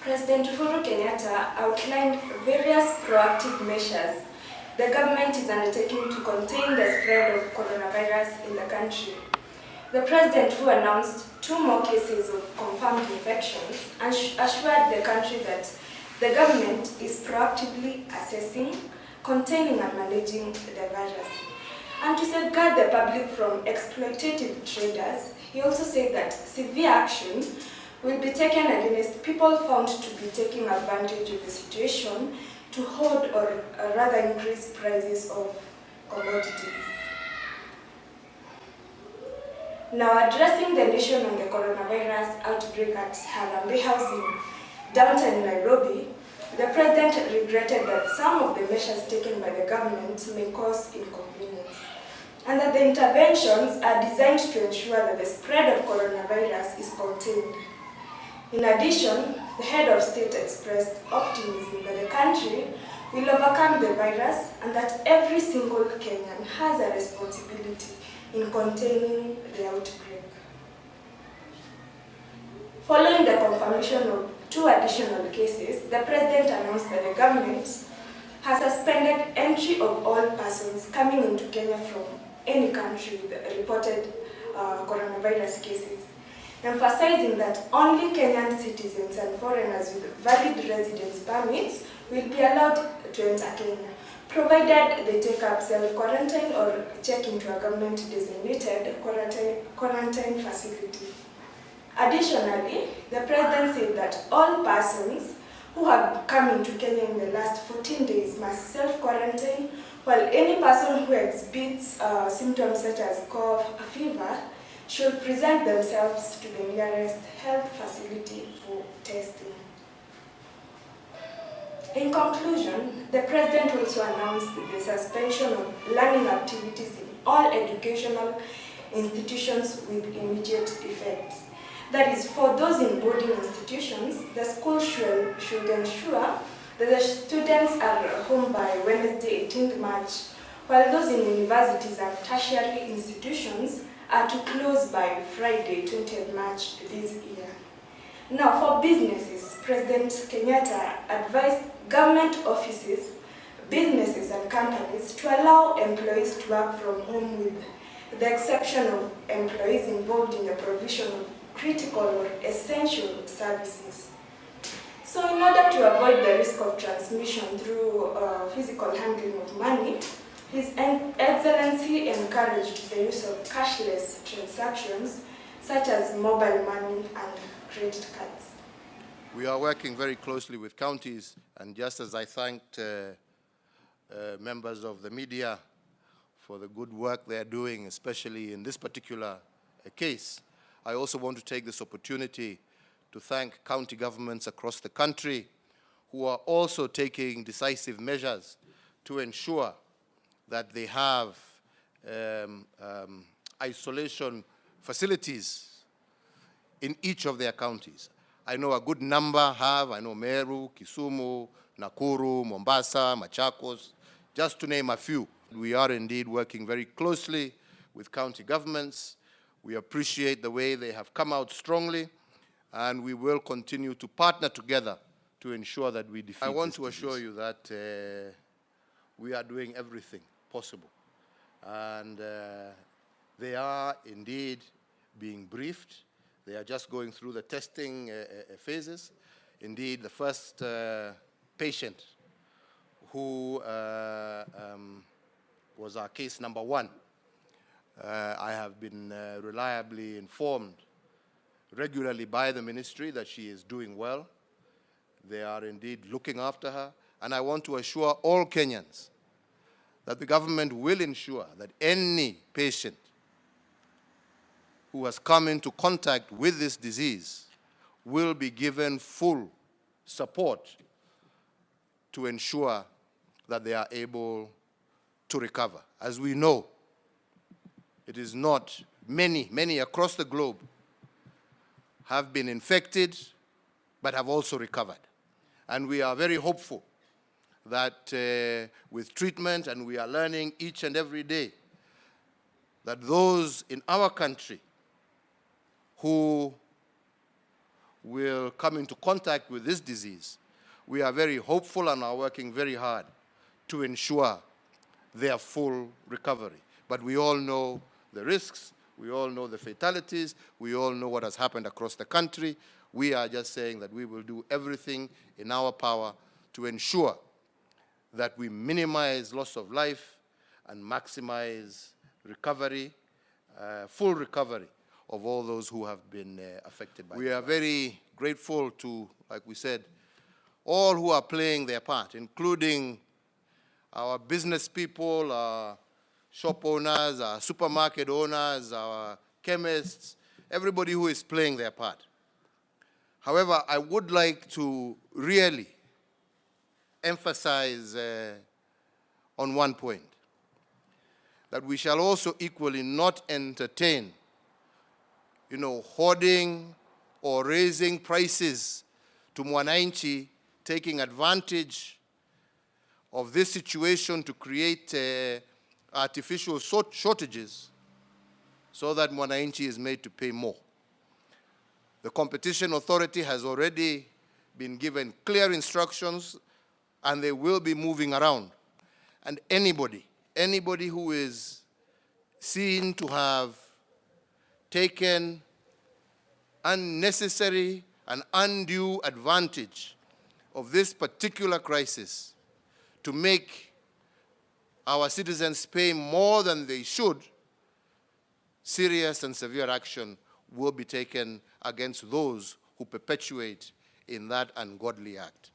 President Uhuru Kenyatta outlined various proactive measures the government is undertaking to contain the spread of coronavirus in the country. The President, who announced 2 more cases of confirmed infections, assured the country that the government is proactively assessing, containing and managing the virus. And to safeguard the public from exploitative traders, he also said that severe action will be taken against people found to be taking advantage of the situation to hold or rather increase prices of commodities. Now, addressing the nation on the coronavirus outbreak at Harambee House in downtown Nairobi, the President regretted that some of the measures taken by the government may cause inconvenience, and that the interventions are designed to ensure that the spread of coronavirus is contained. In addition, the head of state expressed optimism that the country will overcome the virus and that every single Kenyan has a responsibility in containing the outbreak. Following the confirmation of 2 additional cases, the President announced that the government has suspended entry of all persons coming into Kenya from any country with reported coronavirus cases, emphasizing that only Kenyan citizens and foreigners with valid residence permits will be allowed to enter Kenya, provided they take up self-quarantine or check into a government-designated quarantine facility. Additionally, the President said that all persons who have come into Kenya in the last 14 days must self-quarantine, while any person who exhibits symptoms such as cough or fever should present themselves to the nearest health facility for testing. In conclusion, the President also announced the suspension of learning activities in all educational institutions with immediate effect. That is, for those in boarding institutions, the school should ensure that the students are home by Wednesday, 18th March, while those in universities and tertiary institutions are to close by Friday, 20th March this year. Now, for businesses, President Kenyatta advised government offices, businesses and companies to allow employees to work from home with the exception of employees involved in the provision of critical or essential services. So in order to avoid the risk of transmission through physical handling of money, His Excellency encouraged the use of cashless transactions such as mobile money and credit cards. We are working very closely with counties, and just as I thanked members of the media for the good work they are doing, especially in this particular case, I also want to take this opportunity to thank county governments across the country who are also taking decisive measures to ensure that they have isolation facilities in each of their counties. I know a good number have. I know Meru, Kisumu, Nakuru, Mombasa, Machakos, just to name a few. We are indeed working very closely with county governments. We appreciate the way they have come out strongly, and we will continue to partner together to ensure that we defeat this disease. I want to assure you that we are doing everything possible, and they are indeed being briefed. They are just going through the testing phases. Indeed, the first patient who was our case number 1, I have been reliably informed regularly by the ministry that she is doing well. They are indeed looking after her, and I want to assure all Kenyans that the government will ensure that any patient who has come into contact with this disease will be given full support to ensure that they are able to recover. As we know, it is not many across the globe have been infected but have also recovered. And we are very hopeful that with treatment, and we are learning each and every day, that those in our country who will come into contact with this disease, we are very hopeful and are working very hard to ensure their full recovery. But we all know the risks, we all know the fatalities, we all know what has happened across the country. We are just saying that we will do everything in our power to ensure that we minimize loss of life and maximize recovery, full recovery of all those who have been affected by it. We are very grateful to, like we said, all who are playing their part, including our business people, our shop owners, our supermarket owners, our chemists, everybody who is playing their part. However, I would like to really emphasize on one point, that we shall also equally not entertain, hoarding or raising prices to mwananchi, taking advantage of this situation to create artificial shortages so that mwananchi is made to pay more. The Competition Authority has already been given clear instructions, and they will be moving around. And anybody who is seen to have taken unnecessary and undue advantage of this particular crisis to make our citizens pay more than they should, serious and severe action will be taken against those who perpetuate in that ungodly act.